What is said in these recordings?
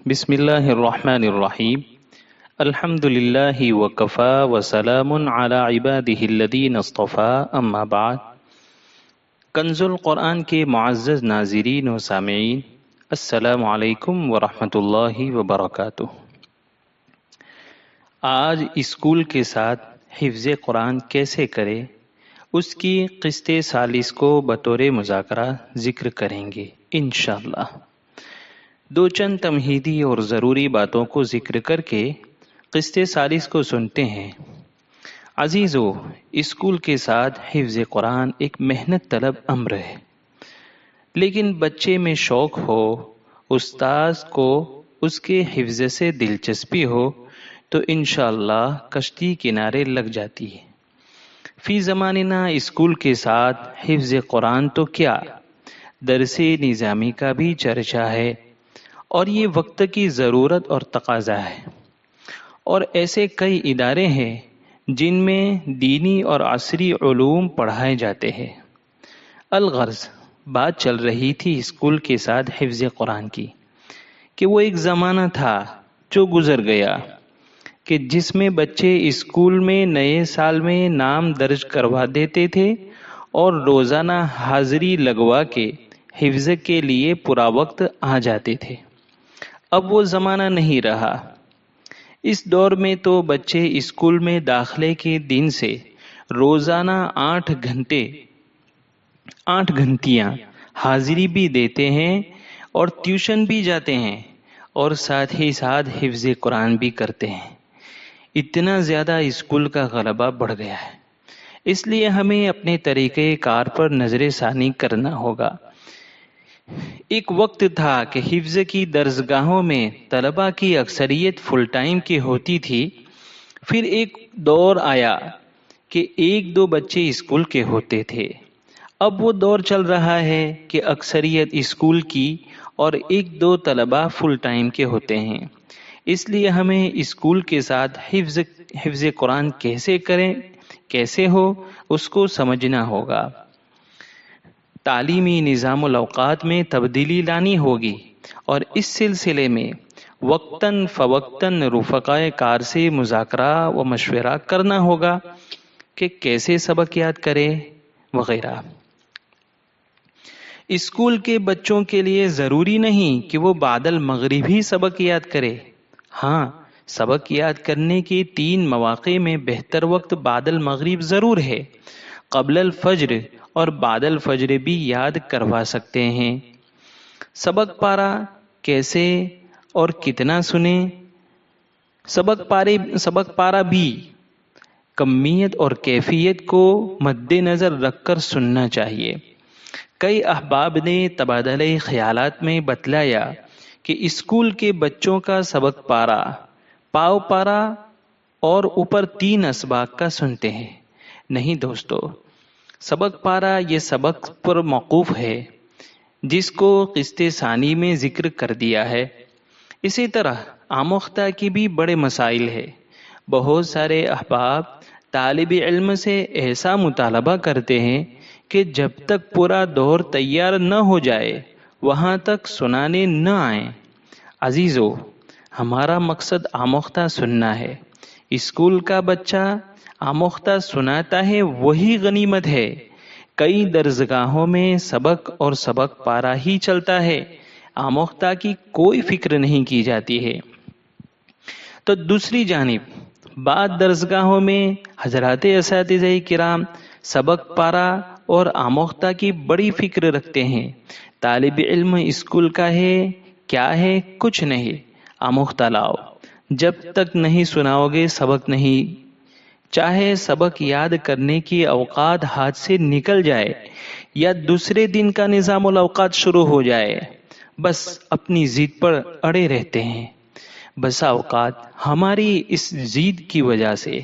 بسم اللہ الرحمن الرحیم الحمد للہ وکفا وسلام علی عبادہ الذین اصطفیٰ اما بعد۔ کنز القرآن کے معزز ناظرین و سامعین، السلام علیکم ورحمۃ اللہ وبرکاتہ۔ آج اسکول کے ساتھ حفظ قرآن کیسے کرے، اس کی قسط ثالث کو بطور مذاکرہ ذکر کریں گے انشاءاللہ۔ دو چند تمہیدی اور ضروری باتوں کو ذکر کر کے قسط ثالث کو سنتے ہیں۔ عزیزو، اسکول کے ساتھ حفظ قرآن ایک محنت طلب امر ہے، لیکن بچے میں شوق ہو، استاذ کو اس کے حفظ سے دلچسپی ہو تو انشاءاللہ کشتی کنارے لگ جاتی ہے۔ فی زماننا اسکول کے ساتھ حفظ قرآن تو کیا، درس نظامی کا بھی چرچا ہے، اور یہ وقت کی ضرورت اور تقاضا ہے۔ اور ایسے کئی ادارے ہیں جن میں دینی اور عصری علوم پڑھائے جاتے ہیں۔ الغرض بات چل رہی تھی اسکول کے ساتھ حفظ قرآن کی، کہ وہ ایک زمانہ تھا جو گزر گیا کہ جس میں بچے اسکول میں نئے سال میں نام درج کروا دیتے تھے اور روزانہ حاضری لگوا کے حفظ کے لیے پورا وقت آ جاتے تھے۔ اب وہ زمانہ نہیں رہا۔ اس دور میں تو بچے اسکول میں داخلے کے دن سے روزانہ 8 گھنٹیاں حاضری بھی دیتے ہیں اور ٹیوشن بھی جاتے ہیں، اور ساتھ ہی ساتھ حفظ قرآن بھی کرتے ہیں۔ اتنا زیادہ اسکول کا غلبہ بڑھ گیا ہے، اس لیے ہمیں اپنے طریقہ کار پر نظر ثانی کرنا ہوگا۔ ایک وقت تھا کہ حفظ کی درسگاہوں میں طلباء کی اکثریت فل ٹائم کی ہوتی تھی، پھر ایک دور آیا کہ 1-2 بچے اسکول کے ہوتے تھے۔ اب وہ دور چل رہا ہے کہ اکثریت اسکول کی اور 1-2 طلباء فل ٹائم کے ہوتے ہیں۔ اس لیے ہمیں اسکول کے ساتھ حفظ قرآن کیسے کریں، کیسے ہو، اس کو سمجھنا ہوگا۔ تعلیمی نظام الاوقات میں تبدیلی لانی ہوگی، اور اس سلسلے میں وقتاً فوقتاً رفقائے کار سے مذاکرہ و مشورہ کرنا ہوگا کہ کیسے سبق یاد کرے وغیرہ۔ اسکول کے بچوں کے لیے ضروری نہیں کہ وہ بعد المغرب ہی سبق یاد کرے۔ ہاں، سبق یاد کرنے کے 3 مواقع میں بہتر وقت بعد المغرب ضرور ہے۔ قبل الفجر اور بعد الفجر بھی یاد کروا سکتے ہیں۔ سبق پارا کیسے اور کتنا سنیں؟ سبق پارا بھی کمیت اور کیفیت کو مد نظر رکھ کر سننا چاہیے۔ کئی احباب نے تبادلہ خیالات میں بتلایا کہ اسکول کے بچوں کا سبق پارا، پاؤ پارا اور اوپر 3 اسباق کا سنتے ہیں۔ نہیں دوستو، سبق پارا یہ سبق پر موقوف ہے جس کو قسط ثانی میں ذکر کر دیا ہے۔ اسی طرح آموختہ کی بھی بڑے مسائل ہے۔ بہت سارے احباب طالب علم سے ایسا مطالبہ کرتے ہیں کہ جب تک پورا دور تیار نہ ہو جائے وہاں تک سنانے نہ آئیں۔ عزیزو، ہمارا مقصد آموختہ سننا ہے۔ اسکول کا بچہ آموختہ سناتا ہے، وہی غنیمت ہے۔ کئی درسگاہوں میں سبق اور سبق پارا ہی چلتا ہے، آموختہ کی کوئی فکر نہیں کی جاتی ہے۔ تو دوسری جانب بعض درسگاہوں میں حضرات اساتذہ کرام سبق پارا اور آموختہ کی بڑی فکر رکھتے ہیں۔ طالب علم اسکول کا ہے، کیا ہے، کچھ نہیں، آموختہ لاؤ، جب تک نہیں سناؤ گے سبق نہیں۔ چاہے سبق یاد کرنے کی اوقات ہاتھ سے نکل جائے یا دوسرے دن کا نظام الاوقات شروع ہو جائے، بس اپنی ضد پر اڑے رہتے ہیں۔ بسا اوقات ہماری اس ضد کی وجہ سے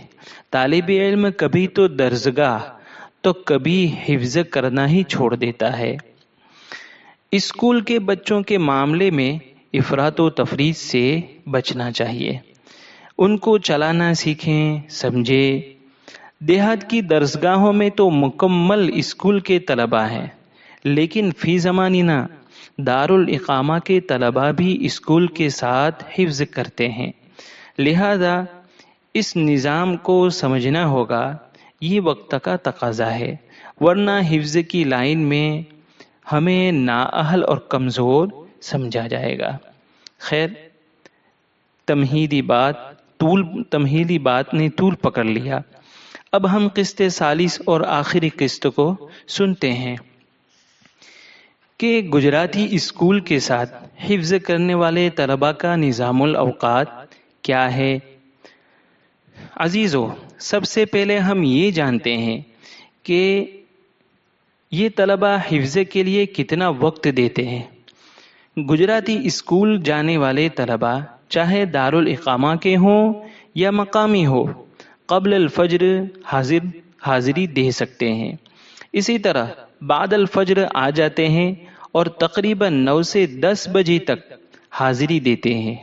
طالب علم کبھی تو درسگاہ تو کبھی حفظ کرنا ہی چھوڑ دیتا ہے۔ اسکول کے بچوں کے معاملے میں افراط و تفریط سے بچنا چاہیے۔ ان کو چلانا سیکھیں، سمجھیں۔ دیہات کی درسگاہوں میں تو مکمل اسکول کے طلباء ہیں، لیکن فی زماننا دارالاقامہ کے طلباء بھی اسکول کے ساتھ حفظ کرتے ہیں، لہذا اس نظام کو سمجھنا ہوگا، یہ وقت کا تقاضا ہے، ورنہ حفظ کی لائن میں ہمیں نااہل اور کمزور سمجھا جائے گا۔ خیر، تمہیدی بات نے طول پکڑ لیا، اب ہم قسط ثالث اور آخری قسط کو سنتے ہیں کہ گجراتی اسکول کے ساتھ حفظ کرنے والے طلباء کا نظام الاوقات کیا ہے۔ عزیزو، سب سے پہلے ہم یہ جانتے ہیں کہ یہ طلباء حفظ کے لیے کتنا وقت دیتے ہیں۔ گجراتی اسکول جانے والے طلباء چاہے دارالاقامہ کے ہوں یا مقامی ہو، قبل الفجر حاضری دے سکتے ہیں، اسی طرح بعد الفجر آ جاتے ہیں اور تقریباً 9 سے 10 بجے تک حاضری دیتے ہیں،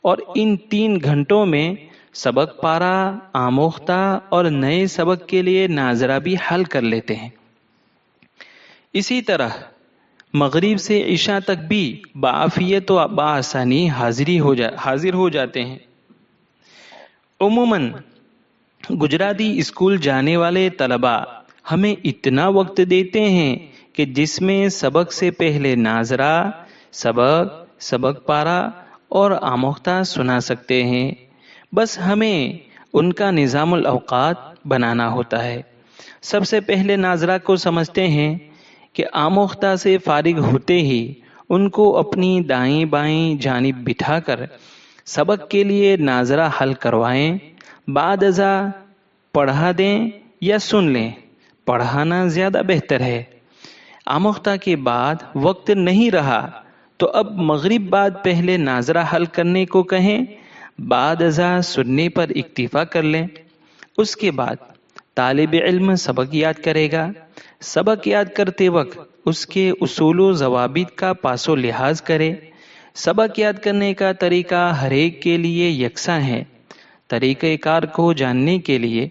اور ان 3 گھنٹوں میں سبق پارا، آموختہ اور نئے سبق کے لیے ناظرہ بھی حل کر لیتے ہیں۔ اسی طرح مغرب سے عشاء تک بھی بعافیت و بآسانی حاضر ہو جاتے ہیں۔ عموماً گجراتی اسکول جانے والے طلباء ہمیں اتنا وقت دیتے ہیں کہ جس میں سبق سے پہلے ناظرہ، سبق پارا اور آموختہ سنا سکتے ہیں، بس ہمیں ان کا نظام الاوقات بنانا ہوتا ہے۔ سب سے پہلے ناظرہ کو سمجھتے ہیں کہ آموختہ سے فارغ ہوتے ہی ان کو اپنی دائیں بائیں جانب بٹھا کر سبق کے لیے ناظرہ حل کروائیں، بعد ازاں پڑھا دیں یا سن لیں، پڑھانا زیادہ بہتر ہے۔ آموختہ کے بعد وقت نہیں رہا تو اب مغرب بعد پہلے ناظرہ حل کرنے کو کہیں، بعد ازاں سننے پر اکتفا کر لیں۔ اس کے بعد طالب علم سبق یاد کرے گا، سبق یاد کرتے وقت اس کے اصول و ضوابط کا پاس و لحاظ کرے۔ سبق یاد کرنے کا طریقہ ہر ایک کے لیے یکساں ہے۔ طریقہ کار کو جاننے کے لیے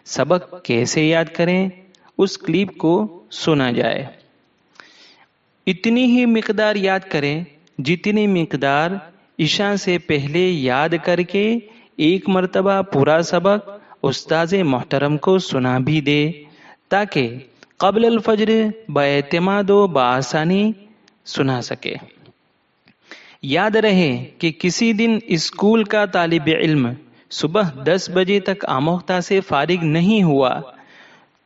سبق کیسے یاد کریں، اس کلپ کو سنا جائے۔ اتنی ہی مقدار یاد کریں جتنی مقدار عشاء سے پہلے یاد کر کے ایک مرتبہ پورا سبق استاذ محترم کو سنا بھی دے، تاکہ قبل الفجر باعتماد و بآسانی سنا سکے۔ یاد رہے کہ کسی دن اسکول کا طالب علم صبح 10 بجے تک آموختہ سے فارغ نہیں ہوا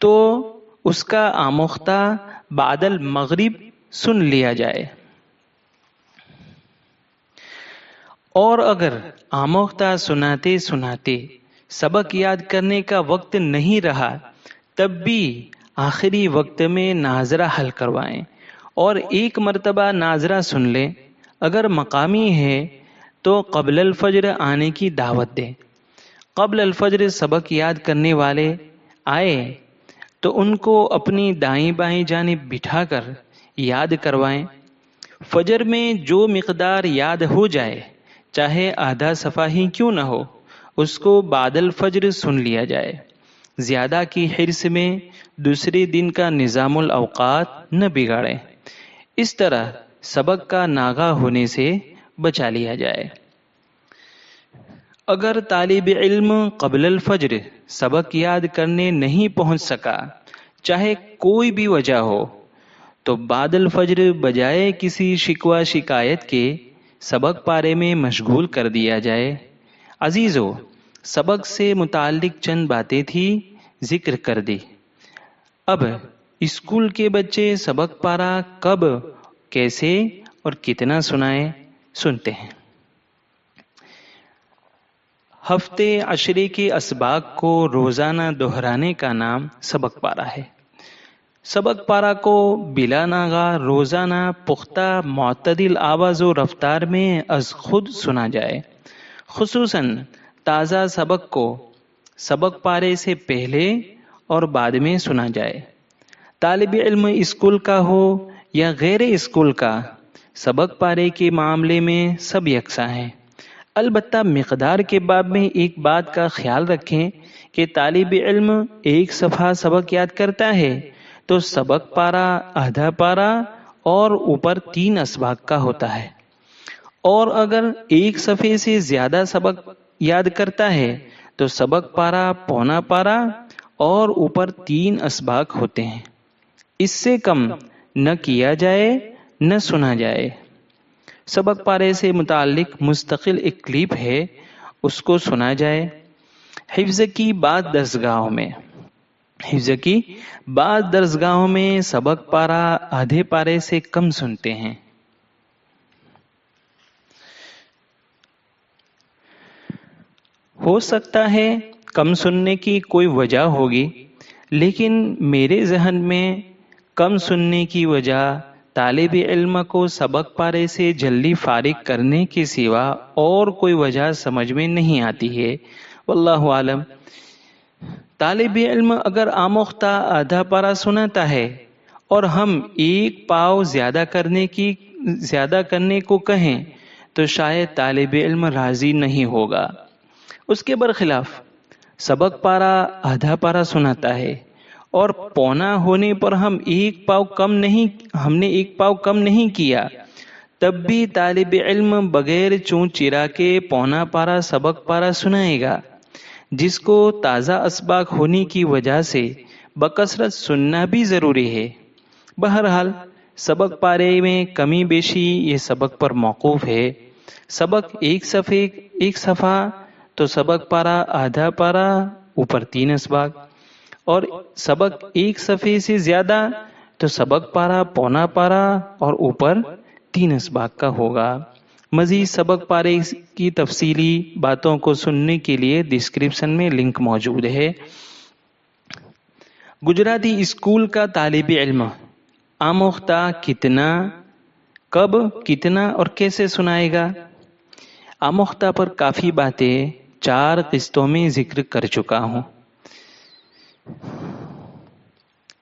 تو اس کا آموختہ بعد المغرب سن لیا جائے، اور اگر آموختہ سناتے سناتے سبق یاد کرنے کا وقت نہیں رہا تب بھی آخری وقت میں ناظرہ حل کروائیں اور ایک مرتبہ ناظرہ سن لیں۔ اگر مقامی ہے تو قبل الفجر آنے کی دعوت دیں۔ قبل الفجر سبق یاد کرنے والے آئے تو ان کو اپنی دائیں بائیں جانب بٹھا کر یاد کروائیں۔ فجر میں جو مقدار یاد ہو جائے، چاہے آدھا صفحہ ہی کیوں نہ ہو، اس کو بعد الفجر سن لیا جائے۔ زیادہ کی حرص میں دوسرے دن کا نظام الاوقات نہ بگاڑیں، اس طرح سبق کا ناغہ ہونے سے بچا لیا جائے۔ اگر طالب علم قبل الفجر سبق یاد کرنے نہیں پہنچ سکا، چاہے کوئی بھی وجہ ہو، تو بعد الفجر بجائے کسی شکوہ شکایت کے سبق پارے میں مشغول کر دیا جائے۔ عزیزو، سبق سے متعلق چند باتیں تھی، ذکر کر دی۔ اب اسکول کے بچے سبق پارا کب، کیسے اور کتنا سنائیں، سنتے ہیں۔ ہفتے عشرے کے اسباق کو روزانہ دہرانے کا نام سبق پارا ہے۔ سبق پارا کو بلا ناغہ روزانہ پختہ معتدل آواز و رفتار میں از خود سنا جائے۔ خصوصاً تازہ سبق کو سبق پارے سے پہلے اور بعد میں سنا جائے۔ طالب علم اسکول کا ہو یا غیر اسکول کا، سبق پارے کے معاملے میں سب یکساں ہیں۔ البتہ مقدار کے باب میں ایک بات کا خیال رکھیں کہ طالب علم ایک صفحہ سبق یاد کرتا ہے تو سبق پارا، آدھا پارا اور اوپر 3 اسباق کا ہوتا ہے، اور اگر ایک صفحے سے زیادہ سبق یاد کرتا ہے تو سبق پارا، پونا پارا اور اوپر 3 اسباق ہوتے ہیں۔ اس سے کم نہ کیا جائے نہ سنا جائے۔ سبق پارے سے متعلق مستقل ایک کلپ ہے، اس کو سنا جائے۔ حفظ کی بعض درسگاہوں میں سبق پارا آدھے پارے سے کم سنتے ہیں۔ ہو سکتا ہے کم سننے کی کوئی وجہ ہوگی، لیکن میرے ذہن میں کم سننے کی وجہ طالب علم کو سبق پارے سے جلدی فارغ کرنے کے سوا اور کوئی وجہ سمجھ میں نہیں آتی ہے۔ واللہ عالم۔ طالب علم اگر آموختہ آدھا پارا سناتا ہے اور ہم ایک پاؤ زیادہ کرنے کو کہیں تو شاید طالب علم راضی نہیں ہوگا۔ اس کے برخلاف سبق پارا آدھا پارا سناتا ہے اور پونا ہونے پر ہم نے ایک پاؤ کم نہیں کیا، تب بھی طالب علم بغیر چون چرا کے پونا پارا سبق پارا سنائے گا، جس کو تازہ اسباق ہونے کی وجہ سے بکثرت سننا بھی ضروری ہے۔ بہرحال سبق پارے میں کمی بیشی یہ سبق پر موقوف ہے۔ سبق ایک صفحہ تو سبق پارا آدھا پارا، اوپر 3 اسباق، اور سبق ایک صفحے سے زیادہ تو سبق پارا، پونا پارا اور اوپر 3 اسباق کا ہوگا۔ مزید سبق پارے کی تفصیلی باتوں کو سننے کے لیے ڈسکرپشن میں لنک موجود ہے۔ گجراتی اسکول کا طالب علم آموختہ کتنا، کب، کتنا اور کیسے سنائے گا؟ آموختہ پر کافی باتیں 4 قسطوں میں ذکر کر چکا ہوں۔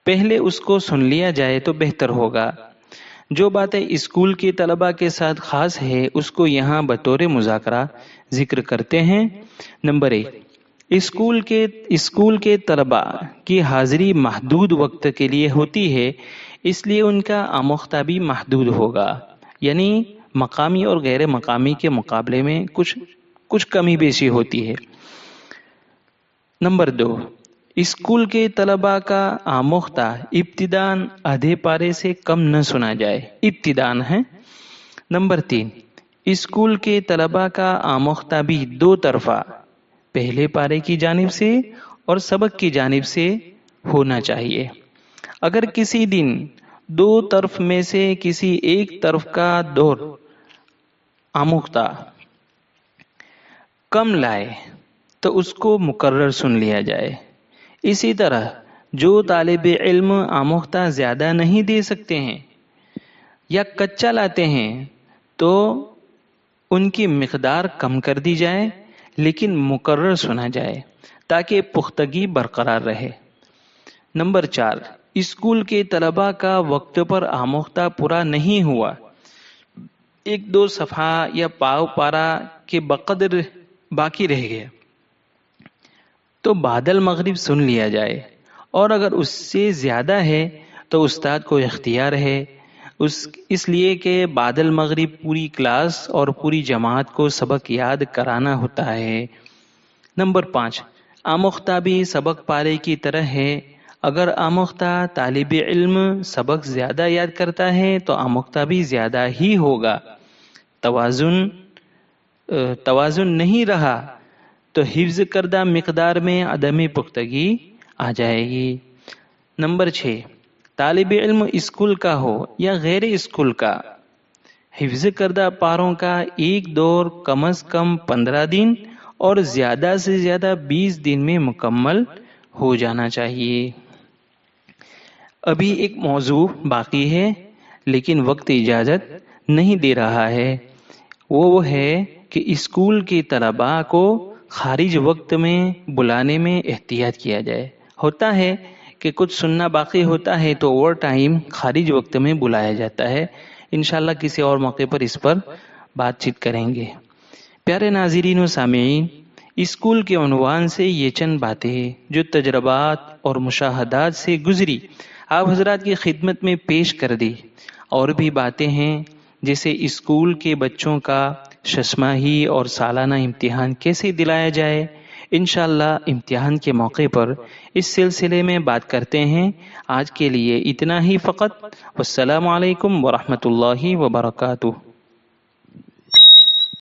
پہلے اس کو سن لیا جائے تو بہتر ہوگا۔ جو باتیں اسکول کے طلباء کے ساتھ خاص ہے اس کو یہاں بطور مذاکرہ ذکر کرتے ہیں۔ نمبر 1، اسکول کے طلباء کی حاضری محدود وقت کے لیے ہوتی ہے، اس لیے ان کا آموختہ بھی محدود ہوگا، یعنی مقامی اور غیر مقامی کے مقابلے میں کچھ کمی بیشی ہوتی ہے۔ نمبر 2، اسکول کے طلباء کا آموختہ ابتداً آدھے پارے سے کم نہ سنا جائے، ابتداً ہے۔ نمبر 3، اسکول کے طلباء کا آموختہ بھی 2 طرفہ، پہلے پارے کی جانب سے اور سبق کی جانب سے ہونا چاہیے۔ اگر کسی دن 2 طرف میں سے کسی ایک طرف کا دور آموختہ کم لائے تو اس کو مکرر سن لیا جائے۔ اسی طرح جو طالب علم آموختہ زیادہ نہیں دے سکتے ہیں یا کچا لاتے ہیں تو ان کی مقدار کم کر دی جائے، لیکن مکرر سنا جائے تاکہ پختگی برقرار رہے۔ نمبر 4، اسکول کے طلباء کا وقت پر آموختہ پورا نہیں ہوا، 1-2 صفحہ یا پاؤ پارا کے بقدر باقی رہ گیا تو بعد المغرب سن لیا جائے، اور اگر اس سے زیادہ ہے تو استاد کو اختیار ہے اس لیے کہ بعد المغرب پوری کلاس اور پوری جماعت کو سبق یاد کرانا ہوتا ہے۔ نمبر 5، آموختہ بھی سبق پارے کی طرح ہے۔ اگر آموختہ طالب علم سبق زیادہ یاد کرتا ہے تو آموختہ بھی زیادہ ہی ہوگا۔ توازن نہیں رہا تو حفظ کردہ مقدار میں عدم پختگی آ جائے گی۔ نمبر 6، طالب علم اسکول کا ہو یا غیر اسکول کا، حفظ کردہ پاروں کا ایک دور کم از کم 15 دن اور زیادہ سے زیادہ 20 دن میں مکمل ہو جانا چاہیے۔ ابھی ایک موضوع باقی ہے لیکن وقت اجازت نہیں دے رہا ہے، وہ ہے کہ اسکول کے طلباء کو خارج وقت میں بلانے میں احتیاط کیا جائے۔ ہوتا ہے کہ کچھ سننا باقی ہوتا ہے تو اوور ٹائم خارج وقت میں بلایا جاتا ہے۔ انشاءاللہ کسی اور موقع پر اس پر بات چیت کریں گے۔ پیارے ناظرین و سامعین، اسکول کے عنوان سے یہ چند باتیں جو تجربات اور مشاہدات سے گزری آپ حضرات کی خدمت میں پیش کر دی۔ اور بھی باتیں ہیں، جیسے اسکول کے بچوں کا ششماہی اور سالانہ امتحان کیسے دلایا جائے۔ انشاءاللہ امتحان کے موقع پر اس سلسلے میں بات کرتے ہیں۔ آج کے لیے اتنا ہی فقط۔ والسلام علیکم ورحمۃ اللہ وبرکاتہ۔